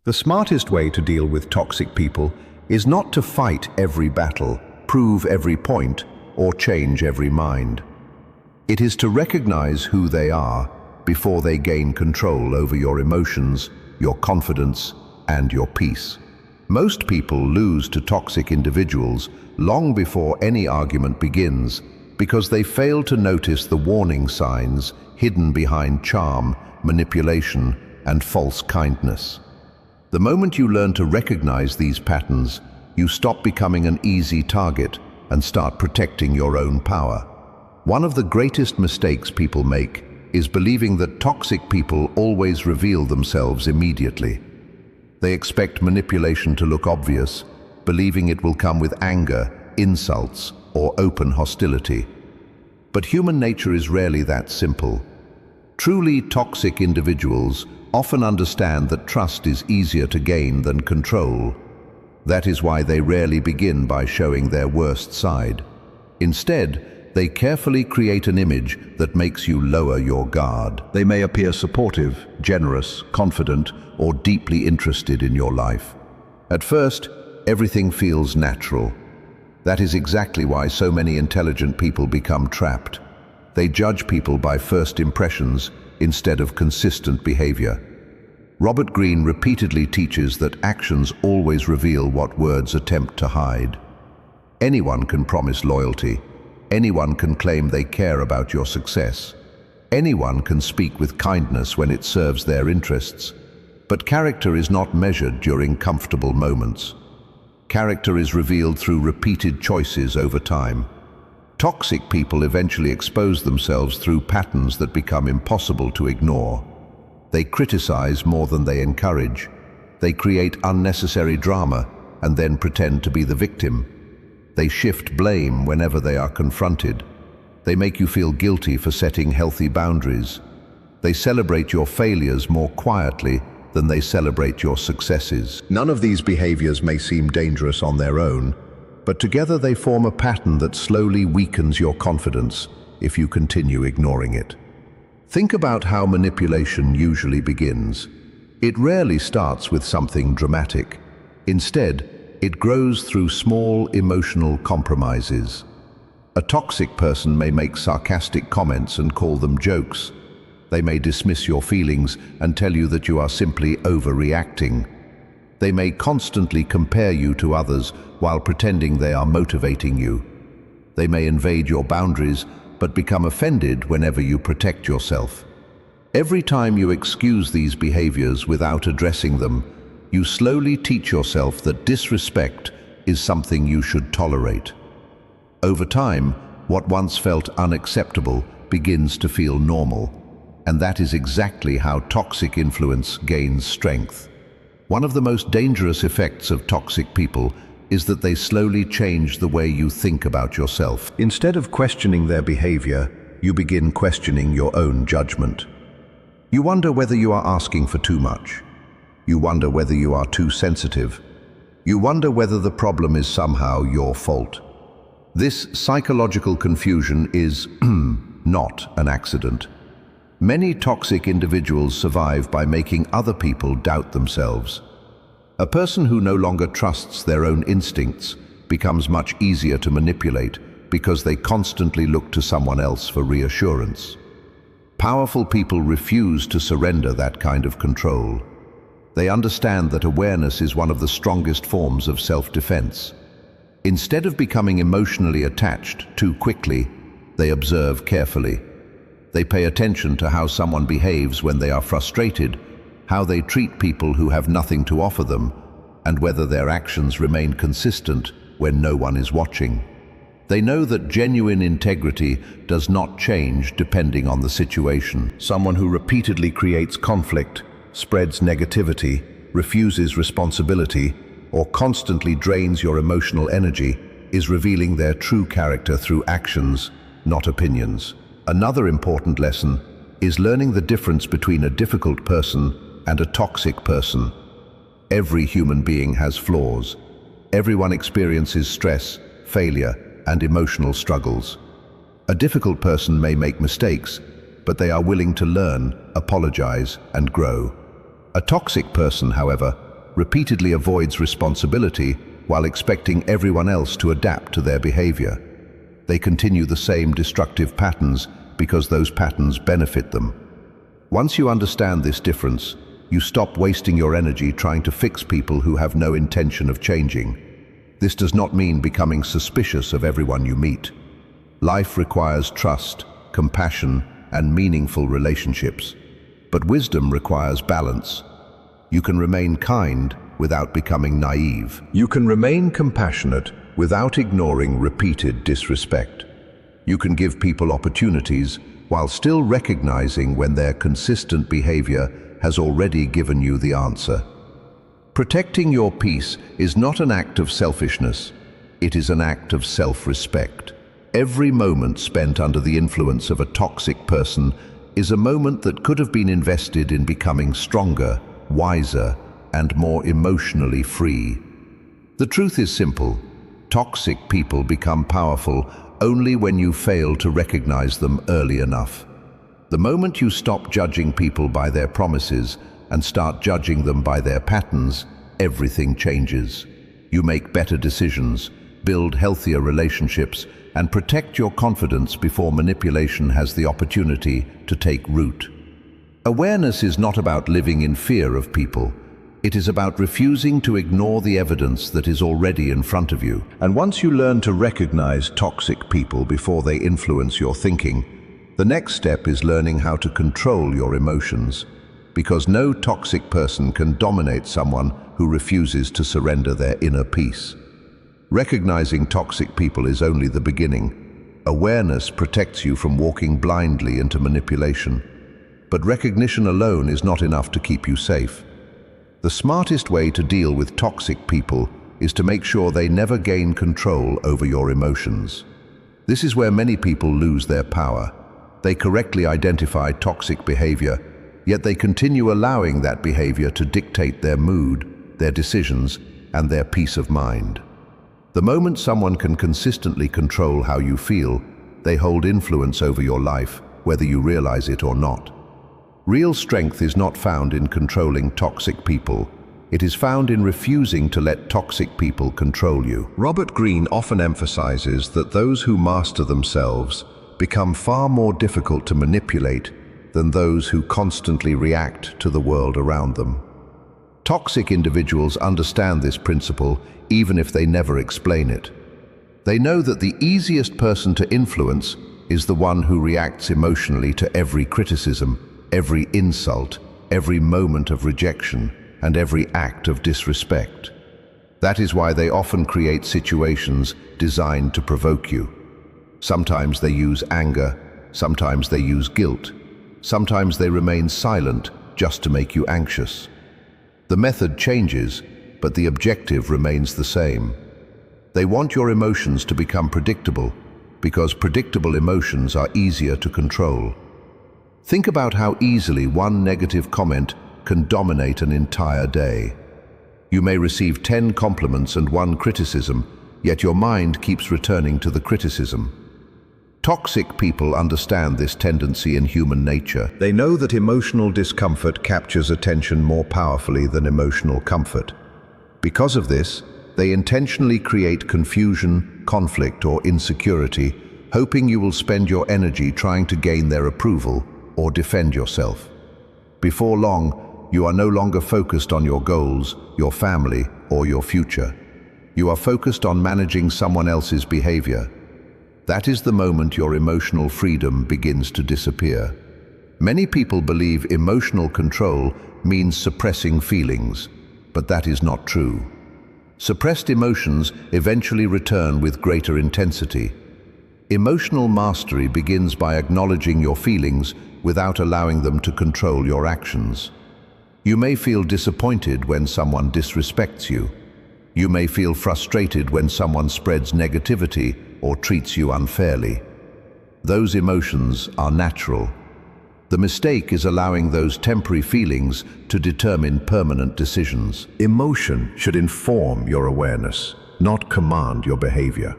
The smartest way to deal with toxic people is not to fight every battle, prove every point, or change every mind. It is to recognize who they are before they gain control over your emotions, your confidence, and your peace. Most people lose to toxic individuals long before any argument begins because they fail to notice the warning signs hidden behind charm, manipulation, and false kindness. The moment you learn to recognize these patterns, you stop becoming an easy target and start protecting your own power. One of the greatest mistakes people make is believing that toxic people always reveal themselves immediately. They expect manipulation to look obvious, believing it will come with anger, insults, or open hostility. But human nature is rarely that simple. Truly toxic individuals often understand that trust is easier to gain than control. That is why they rarely begin by showing their worst side. Instead, they carefully create an image that makes you lower your guard. They may appear supportive, generous, confident, or deeply interested in your life. At first, everything feels natural. That is exactly why so many intelligent people become trapped. They judge people by first impressions instead of consistent behavior. Robert Greene repeatedly teaches that actions always reveal what words attempt to hide. Anyone can promise loyalty. Anyone can claim they care about your success. Anyone can speak with kindness when it serves their interests. But character is not measured during comfortable moments. Character is revealed through repeated choices over time. Toxic people eventually expose themselves through patterns that become impossible to ignore. They criticize more than they encourage. They create unnecessary drama and then pretend to be the victim. They shift blame whenever they are confronted. They make you feel guilty for setting healthy boundaries. They celebrate your failures more quietly than they celebrate your successes. None of these behaviors may seem dangerous on their own, but together they form a pattern that slowly weakens your confidence if you continue ignoring it. Think about how manipulation usually begins. It rarely starts with something dramatic. Instead, it grows through small emotional compromises. A toxic person may make sarcastic comments and call them jokes. They may dismiss your feelings and tell you that you are simply overreacting. They may constantly compare you to others while pretending they are motivating you. They may invade your boundaries but become offended whenever you protect yourself. Every time you excuse these behaviors without addressing them, you slowly teach yourself that disrespect is something you should tolerate. Over time, what once felt unacceptable begins to feel normal, and that is exactly how toxic influence gains strength. One of the most dangerous effects of toxic people is that they slowly change the way you think about yourself. Instead of questioning their behavior, you begin questioning your own judgment. You wonder whether you are asking for too much. You wonder whether you are too sensitive. You wonder whether the problem is somehow your fault. This psychological confusion is not an accident. Many toxic individuals survive by making other people doubt themselves. A person who no longer trusts their own instincts becomes much easier to manipulate because they constantly look to someone else for reassurance. Powerful people refuse to surrender that kind of control. They understand that awareness is one of the strongest forms of self-defense. Instead of becoming emotionally attached too quickly, they observe carefully. They pay attention to how someone behaves when they are frustrated, how they treat people who have nothing to offer them, and whether their actions remain consistent when no one is watching. They know that genuine integrity does not change depending on the situation. Someone who repeatedly creates conflict, spreads negativity, refuses responsibility, or constantly drains your emotional energy is revealing their true character through actions, not opinions. Another important lesson is learning the difference between a difficult person and a toxic person. Every human being has flaws. Everyone experiences stress, failure, and emotional struggles. A difficult person may make mistakes, but they are willing to learn, apologize, and grow. A toxic person, however, repeatedly avoids responsibility while expecting everyone else to adapt to their behavior. They continue the same destructive patterns because those patterns benefit them. Once you understand this difference, you stop wasting your energy trying to fix people who have no intention of changing. This does not mean becoming suspicious of everyone you meet. Life requires trust, compassion, and meaningful relationships. But wisdom requires balance. You can remain kind without becoming naive. You can remain compassionate without ignoring repeated disrespect. You can give people opportunities while still recognizing when their consistent behavior has already given you the answer. Protecting your peace is not an act of selfishness. It is an act of self-respect. Every moment spent under the influence of a toxic person is a moment that could have been invested in becoming stronger, wiser, and more emotionally free. The truth is simple. Toxic people become powerful only when you fail to recognize them early enough. The moment you stop judging people by their promises and start judging them by their patterns, everything changes. You make better decisions, build healthier relationships, and protect your confidence before manipulation has the opportunity to take root. Awareness is not about living in fear of people. It is about refusing to ignore the evidence that is already in front of you. And once you learn to recognize toxic people before they influence your thinking, the next step is learning how to control your emotions, because no toxic person can dominate someone who refuses to surrender their inner peace. Recognizing toxic people is only the beginning. Awareness protects you from walking blindly into manipulation. But recognition alone is not enough to keep you safe. The smartest way to deal with toxic people is to make sure they never gain control over your emotions. This is where many people lose their power. They correctly identify toxic behavior, yet they continue allowing that behavior to dictate their mood, their decisions, and their peace of mind. The moment someone can consistently control how you feel, they hold influence over your life, whether you realize it or not. Real strength is not found in controlling toxic people. It is found in refusing to let toxic people control you. Robert Greene often emphasizes that those who master themselves become far more difficult to manipulate than those who constantly react to the world around them. Toxic individuals understand this principle even if they never explain it. They know that the easiest person to influence is the one who reacts emotionally to every criticism, every insult, every moment of rejection, and every act of disrespect. That is why they often create situations designed to provoke you. Sometimes they use anger, sometimes they use guilt, sometimes they remain silent just to make you anxious. The method changes, but the objective remains the same. They want your emotions to become predictable, because predictable emotions are easier to control. Think about how easily one negative comment can dominate an entire day. You may receive 10 compliments and 1 criticism, yet your mind keeps returning to the criticism. Toxic people understand this tendency in human nature. They know that emotional discomfort captures attention more powerfully than emotional comfort. Because of this, they intentionally create confusion, conflict, or insecurity, hoping you will spend your energy trying to gain their approval or defend yourself. Before long, you are no longer focused on your goals, your family, or your future. You are focused on managing someone else's behavior. That is the moment your emotional freedom begins to disappear. Many people believe emotional control means suppressing feelings, but that is not true. Suppressed emotions eventually return with greater intensity. Emotional mastery begins by acknowledging your feelings without allowing them to control your actions. You may feel disappointed when someone disrespects you. You may feel frustrated when someone spreads negativity or treats you unfairly. Those emotions are natural. The mistake is allowing those temporary feelings to determine permanent decisions. Emotion should inform your awareness, not command your behavior.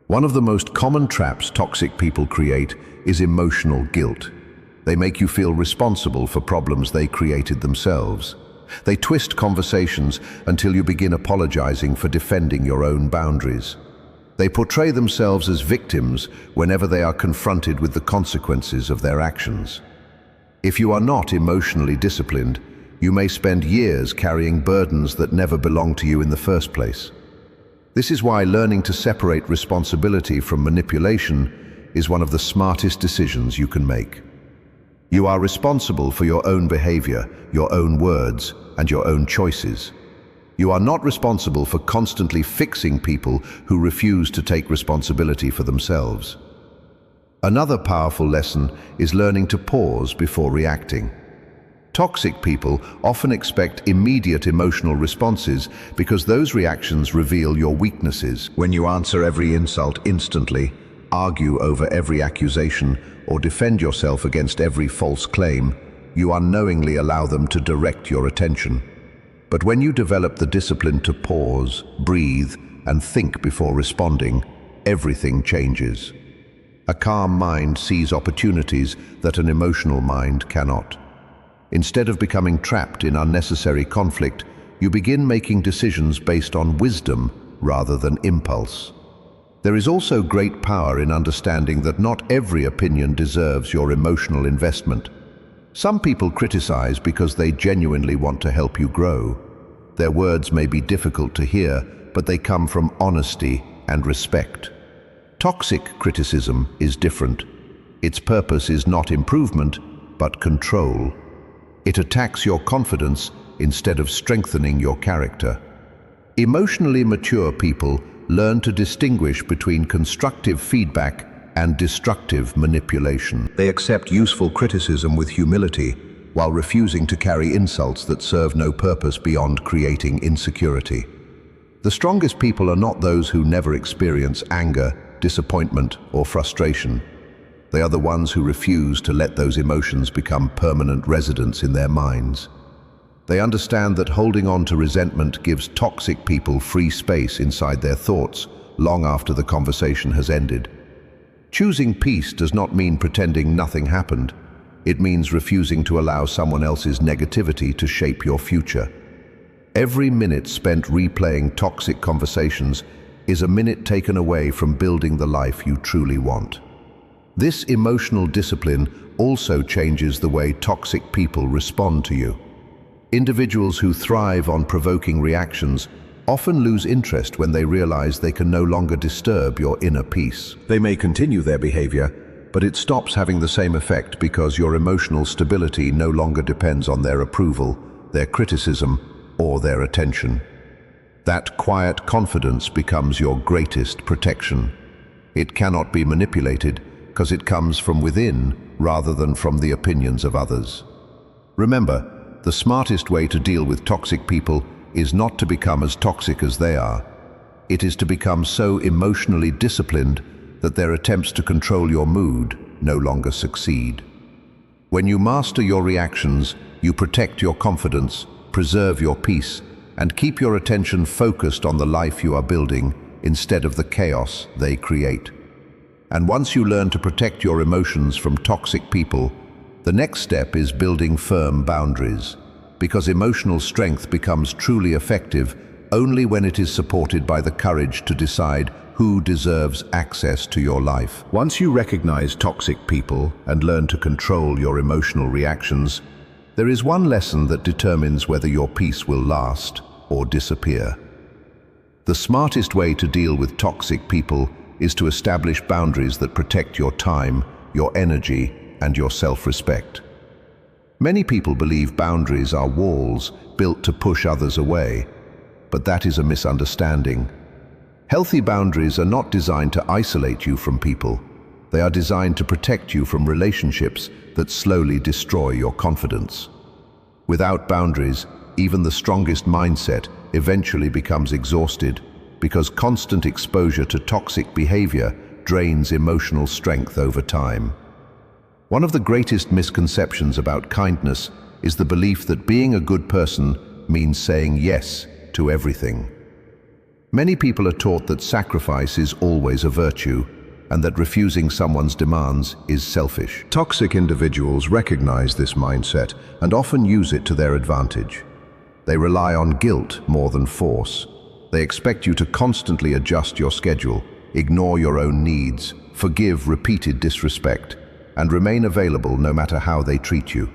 One of the most common traps toxic people create is emotional guilt. They make you feel responsible for problems they created themselves. They twist conversations until you begin apologizing for defending your own boundaries. They portray themselves as victims whenever they are confronted with the consequences of their actions. If you are not emotionally disciplined, you may spend years carrying burdens that never belonged to you in the first place. This is why learning to separate responsibility from manipulation is one of the smartest decisions you can make. You are responsible for your own behavior, your own words, and your own choices. You are not responsible for constantly fixing people who refuse to take responsibility for themselves. Another powerful lesson is learning to pause before reacting. Toxic people often expect immediate emotional responses because those reactions reveal your weaknesses. When you answer every insult instantly, argue over every accusation, or defend yourself against every false claim, you unknowingly allow them to direct your attention. But when you develop the discipline to pause, breathe, and think before responding, everything changes. A calm mind sees opportunities that an emotional mind cannot. Instead of becoming trapped in unnecessary conflict, you begin making decisions based on wisdom rather than impulse. There is also great power in understanding that not every opinion deserves your emotional investment. Some people criticize because they genuinely want to help you grow. Their words may be difficult to hear, but they come from honesty and respect. Toxic criticism is different. Its purpose is not improvement, but control. It attacks your confidence instead of strengthening your character. Emotionally mature people learn to distinguish between constructive feedback and destructive manipulation. They accept useful criticism with humility while refusing to carry insults that serve no purpose beyond creating insecurity. The strongest people are not those who never experience anger, disappointment, or frustration. They are the ones who refuse to let those emotions become permanent residents in their minds. They understand that holding on to resentment gives toxic people free space inside their thoughts long after the conversation has ended. Choosing peace does not mean pretending nothing happened. It means refusing to allow someone else's negativity to shape your future. Every minute spent replaying toxic conversations is a minute taken away from building the life you truly want. This emotional discipline also changes the way toxic people respond to you. Individuals who thrive on provoking reactions often lose interest when they realize they can no longer disturb your inner peace. They may continue their behavior, but it stops having the same effect because your emotional stability no longer depends on their approval, their criticism, or their attention. That quiet confidence becomes your greatest protection. It cannot be manipulated because it comes from within rather than from the opinions of others. Remember, the smartest way to deal with toxic people is not to become as toxic as they are. It is to become so emotionally disciplined that their attempts to control your mood no longer succeed. When you master your reactions, you protect your confidence, preserve your peace, and keep your attention focused on the life you are building instead of the chaos they create. And once you learn to protect your emotions from toxic people, the next step is building firm boundaries, because emotional strength becomes truly effective only when it is supported by the courage to decide who deserves access to your life. Once you recognize toxic people and learn to control your emotional reactions, there is one lesson that determines whether your peace will last or disappear. The smartest way to deal with toxic people is to establish boundaries that protect your time, your energy, and your self-respect. Many people believe boundaries are walls built to push others away, but that is a misunderstanding. Healthy boundaries are not designed to isolate you from people. They are designed to protect you from relationships that slowly destroy your confidence. Without boundaries, even the strongest mindset eventually becomes exhausted because constant exposure to toxic behavior drains emotional strength over time. One of the greatest misconceptions about kindness is the belief that being a good person means saying yes to everything. Many people are taught that sacrifice is always a virtue and that refusing someone's demands is selfish. Toxic individuals recognize this mindset and often use it to their advantage. They rely on guilt more than force. They expect you to constantly adjust your schedule, ignore your own needs, forgive repeated disrespect, and remain available no matter how they treat you.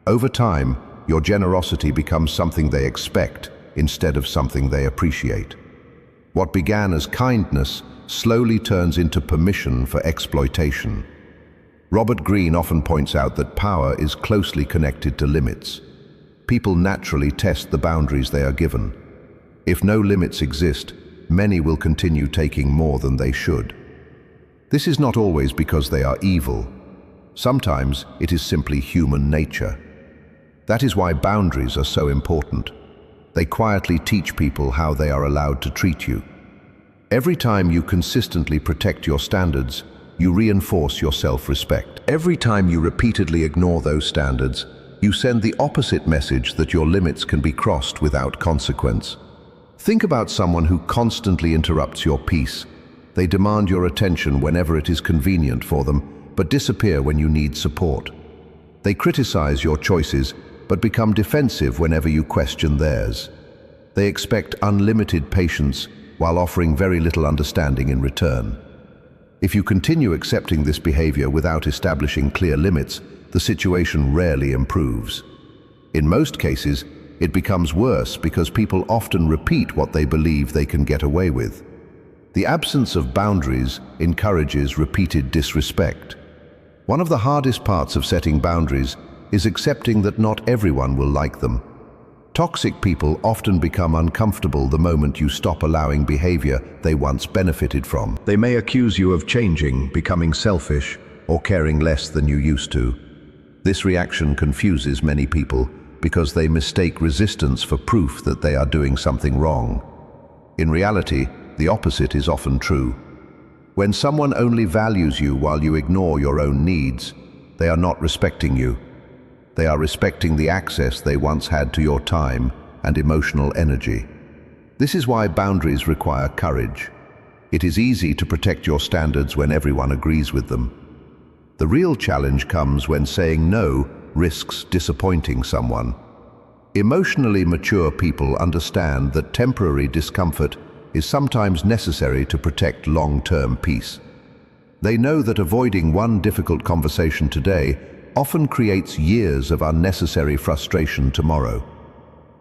Over time, your generosity becomes something they expect instead of something they appreciate. What began as kindness slowly turns into permission for exploitation. Robert Greene often points out that power is closely connected to limits. People naturally test the boundaries they are given. If no limits exist, many will continue taking more than they should. This is not always because they are evil. Sometimes it is simply human nature. That is why boundaries are so important. They quietly teach people how they are allowed to treat you. Every time you consistently protect your standards, you reinforce your self-respect. Every time you repeatedly ignore those standards, you send the opposite message that your limits can be crossed without consequence. Think about someone who constantly interrupts your peace. They demand your attention whenever it is convenient for them, but disappear when you need support. They criticize your choices, but become defensive whenever you question theirs. They expect unlimited patience while offering very little understanding in return. If you continue accepting this behavior without establishing clear limits, the situation rarely improves. In most cases, it becomes worse because people often repeat what they believe they can get away with. The absence of boundaries encourages repeated disrespect. One of the hardest parts of setting boundaries is accepting that not everyone will like them. Toxic people often become uncomfortable the moment you stop allowing behavior they once benefited from. They may accuse you of changing, becoming selfish, or caring less than you used to. This reaction confuses many people because they mistake resistance for proof that they are doing something wrong. In reality, the opposite is often true. When someone only values you while you ignore your own needs, they are not respecting you. They are respecting the access they once had to your time and emotional energy. This is why boundaries require courage. It is easy to protect your standards when everyone agrees with them. The real challenge comes when saying no risks disappointing someone. Emotionally mature people understand that temporary discomfort is sometimes necessary to protect long-term peace. They know that avoiding one difficult conversation today often creates years of unnecessary frustration tomorrow.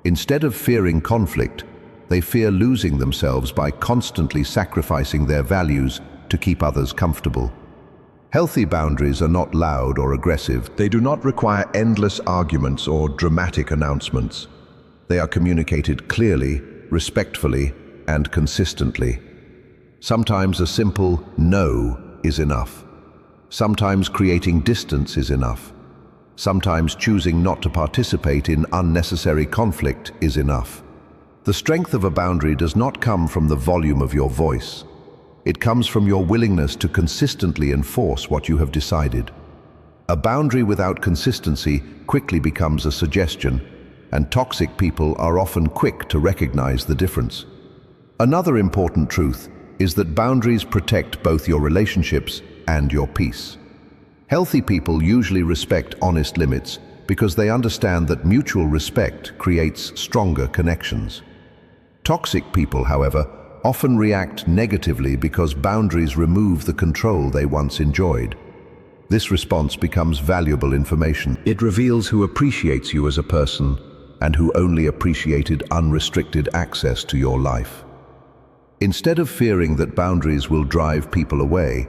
Instead of fearing conflict, they fear losing themselves by constantly sacrificing their values to keep others comfortable. Healthy boundaries are not loud or aggressive. They do not require endless arguments or dramatic announcements. They are communicated clearly, respectfully, and consistently. Sometimes a simple no is enough. Sometimes creating distance is enough. Sometimes choosing not to participate in unnecessary conflict is enough. The strength of a boundary does not come from the volume of your voice. It comes from your willingness to consistently enforce what you have decided. A boundary without consistency quickly becomes a suggestion, and toxic people are often quick to recognize the difference. Another important truth is that boundaries protect both your relationships and your peace. Healthy people usually respect honest limits because they understand that mutual respect creates stronger connections. Toxic people, however, often react negatively because boundaries remove the control they once enjoyed. This response becomes valuable information. It reveals who appreciates you as a person and who only appreciated unrestricted access to your life. Instead of fearing that boundaries will drive people away,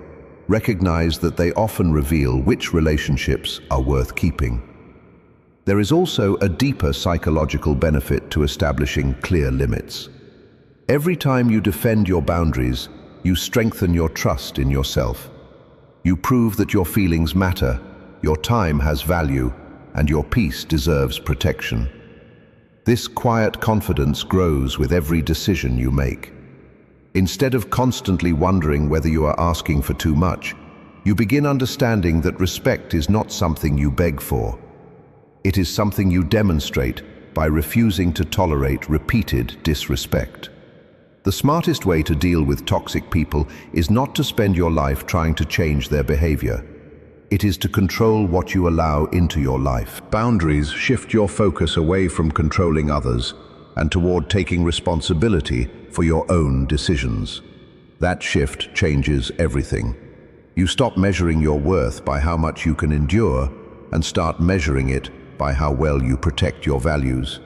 recognize that they often reveal which relationships are worth keeping. There is also a deeper psychological benefit to establishing clear limits. Every time you defend your boundaries, you strengthen your trust in yourself. You prove that your feelings matter, your time has value, and your peace deserves protection. This quiet confidence grows with every decision you make. Instead of constantly wondering whether you are asking for too much, you begin understanding that respect is not something you beg for. It is something you demonstrate by refusing to tolerate repeated disrespect. The smartest way to deal with toxic people is not to spend your life trying to change their behavior. It is to control what you allow into your life. Boundaries shift your focus away from controlling others and toward taking responsibility for your own decisions. That shift changes everything. You stop measuring your worth by how much you can endure and start measuring it by how well you protect your values.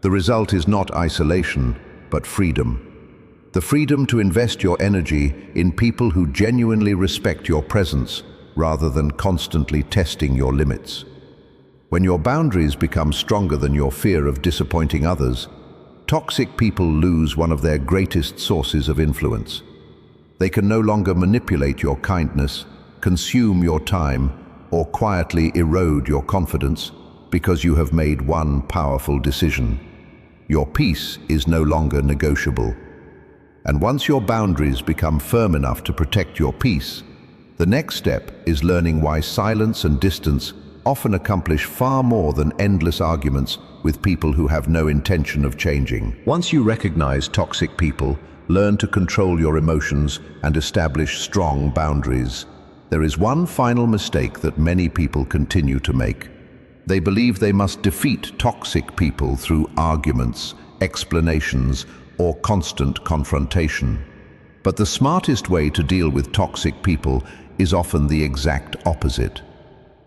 The result is not isolation, but freedom. The freedom to invest your energy in people who genuinely respect your presence rather than constantly testing your limits. When your boundaries become stronger than your fear of disappointing others, toxic people lose one of their greatest sources of influence. They can no longer manipulate your kindness, consume your time, or quietly erode your confidence because you have made one powerful decision. Your peace is no longer negotiable. And once your boundaries become firm enough to protect your peace, the next step is learning why silence and distance often accomplish far more than endless arguments with people who have no intention of changing. Once you recognize toxic people, learn to control your emotions and establish strong boundaries. There is one final mistake that many people continue to make. They believe they must defeat toxic people through arguments, explanations, or constant confrontation. But the smartest way to deal with toxic people is often the exact opposite.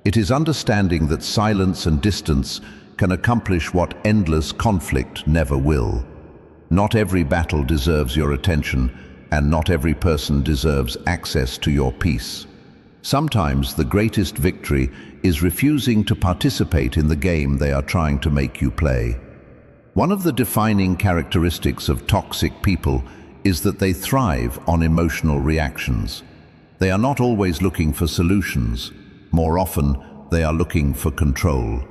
It is understanding that silence and distance can accomplish what endless conflict never will. Not every battle deserves your attention, and not every person deserves access to your peace. Sometimes the greatest victory is refusing to participate in the game they are trying to make you play. One of the defining characteristics of toxic people is that they thrive on emotional reactions. They are not always looking for solutions. More often, they are looking for control.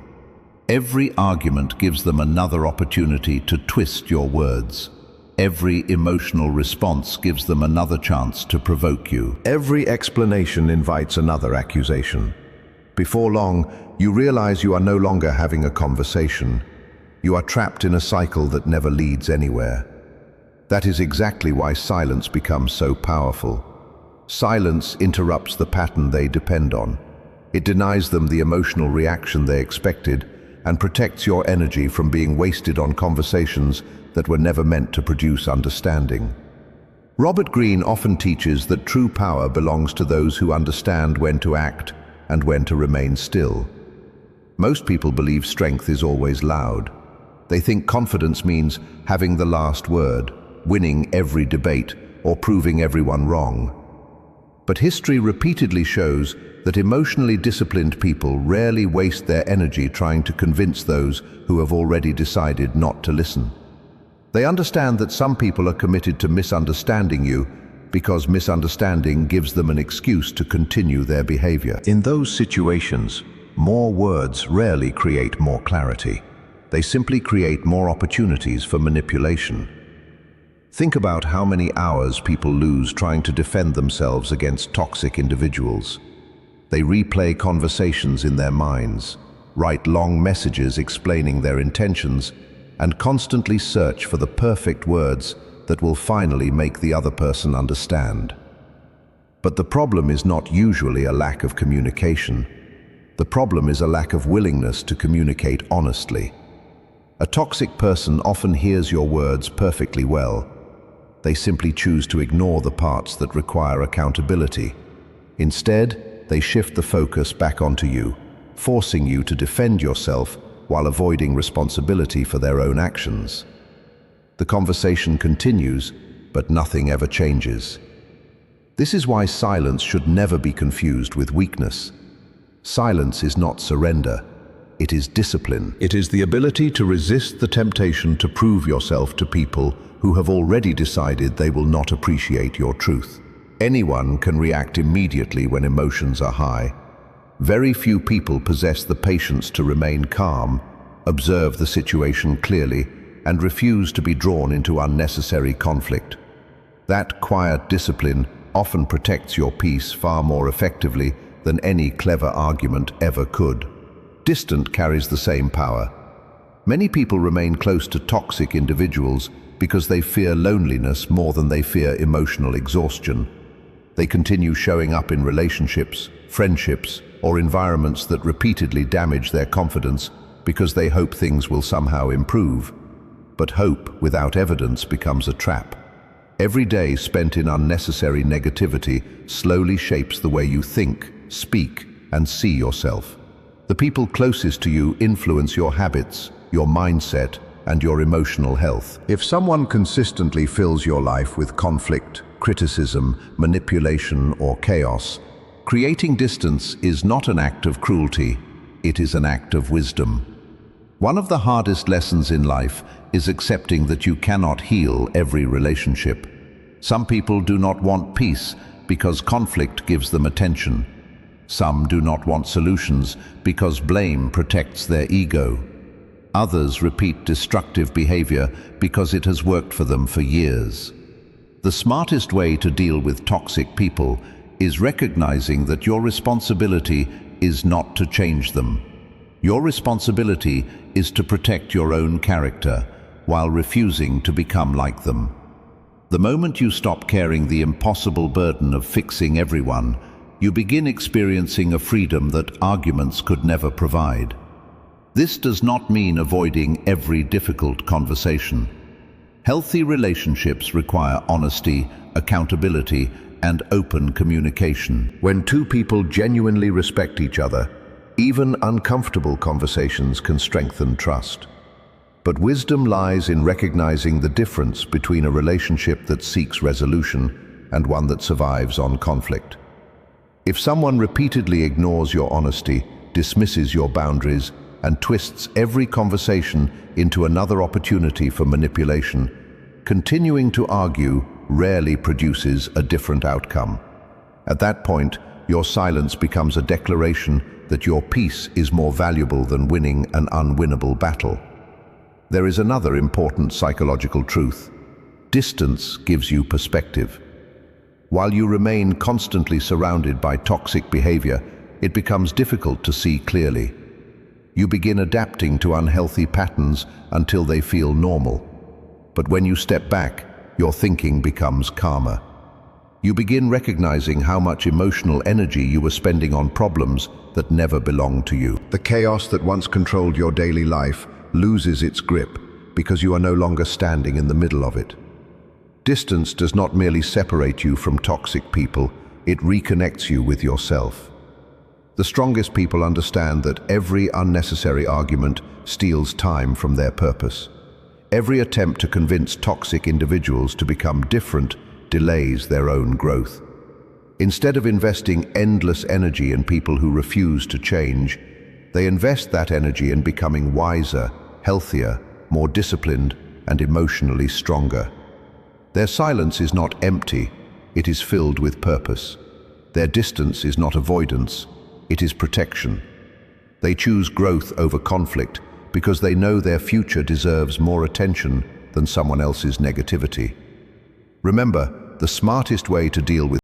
Every argument gives them another opportunity to twist your words. Every emotional response gives them another chance to provoke you. Every explanation invites another accusation. Before long, you realize you are no longer having a conversation. You are trapped in a cycle that never leads anywhere. That is exactly why silence becomes so powerful. Silence interrupts the pattern they depend on. It denies them the emotional reaction they expected and protects your energy from being wasted on conversations that were never meant to produce understanding. Robert Greene often teaches that true power belongs to those who understand when to act and when to remain still. Most people believe strength is always loud. They think confidence means having the last word, winning every debate, or proving everyone wrong. But history repeatedly shows that emotionally disciplined people rarely waste their energy trying to convince those who have already decided not to listen. They understand that some people are committed to misunderstanding you because misunderstanding gives them an excuse to continue their behavior. In those situations, more words rarely create more clarity. They simply create more opportunities for manipulation. Think about how many hours people lose trying to defend themselves against toxic individuals. They replay conversations in their minds, write long messages explaining their intentions, and constantly search for the perfect words that will finally make the other person understand. But the problem is not usually a lack of communication. The problem is a lack of willingness to communicate honestly. A toxic person often hears your words perfectly well. They simply choose to ignore the parts that require accountability. Instead, they shift the focus back onto you, forcing you to defend yourself while avoiding responsibility for their own actions. The conversation continues, but nothing ever changes. This is why silence should never be confused with weakness. Silence is not surrender. It is discipline. It is the ability to resist the temptation to prove yourself to people who have already decided they will not appreciate your truth. Anyone can react immediately when emotions are high. Very few people possess the patience to remain calm, observe the situation clearly, and refuse to be drawn into unnecessary conflict. That quiet discipline often protects your peace far more effectively than any clever argument ever could. Distance carries the same power. Many people remain close to toxic individuals because they fear loneliness more than they fear emotional exhaustion. They continue showing up in relationships, friendships, or environments that repeatedly damage their confidence because they hope things will somehow improve. But hope without evidence becomes a trap. Every day spent in unnecessary negativity slowly shapes the way you think, speak, and see yourself. The people closest to you influence your habits, your mindset, and your emotional health. If someone consistently fills your life with conflict, criticism, manipulation, or chaos, creating distance is not an act of cruelty, it is an act of wisdom. One of the hardest lessons in life is accepting that you cannot heal every relationship. Some people do not want peace because conflict gives them attention. Some do not want solutions because blame protects their ego. Others repeat destructive behavior because it has worked for them for years. The smartest way to deal with toxic people is recognizing that your responsibility is not to change them. Your responsibility is to protect your own character while refusing to become like them. The moment you stop carrying the impossible burden of fixing everyone, you begin experiencing a freedom that arguments could never provide. This does not mean avoiding every difficult conversation. Healthy relationships require honesty, accountability, and open communication. When two people genuinely respect each other, even uncomfortable conversations can strengthen trust. But wisdom lies in recognizing the difference between a relationship that seeks resolution and one that survives on conflict. If someone repeatedly ignores your honesty, dismisses your boundaries, and twists every conversation into another opportunity for manipulation, continuing to argue rarely produces a different outcome. At that point, your silence becomes a declaration that your peace is more valuable than winning an unwinnable battle. There is another important psychological truth. Distance gives you perspective. While you remain constantly surrounded by toxic behavior, it becomes difficult to see clearly. You begin adapting to unhealthy patterns until they feel normal. But when you step back, your thinking becomes calmer. You begin recognizing how much emotional energy you were spending on problems that never belonged to you. The chaos that once controlled your daily life loses its grip because you are no longer standing in the middle of it. Distance does not merely separate you from toxic people, it reconnects you with yourself. The strongest people understand that every unnecessary argument steals time from their purpose. Every attempt to convince toxic individuals to become different delays their own growth. Instead of investing endless energy in people who refuse to change, they invest that energy in becoming wiser, healthier, more disciplined, and emotionally stronger. Their silence is not empty, it is filled with purpose. Their distance is not avoidance, it is protection. They choose growth over conflict because they know their future deserves more attention than someone else's negativity. Remember, the smartest way to deal with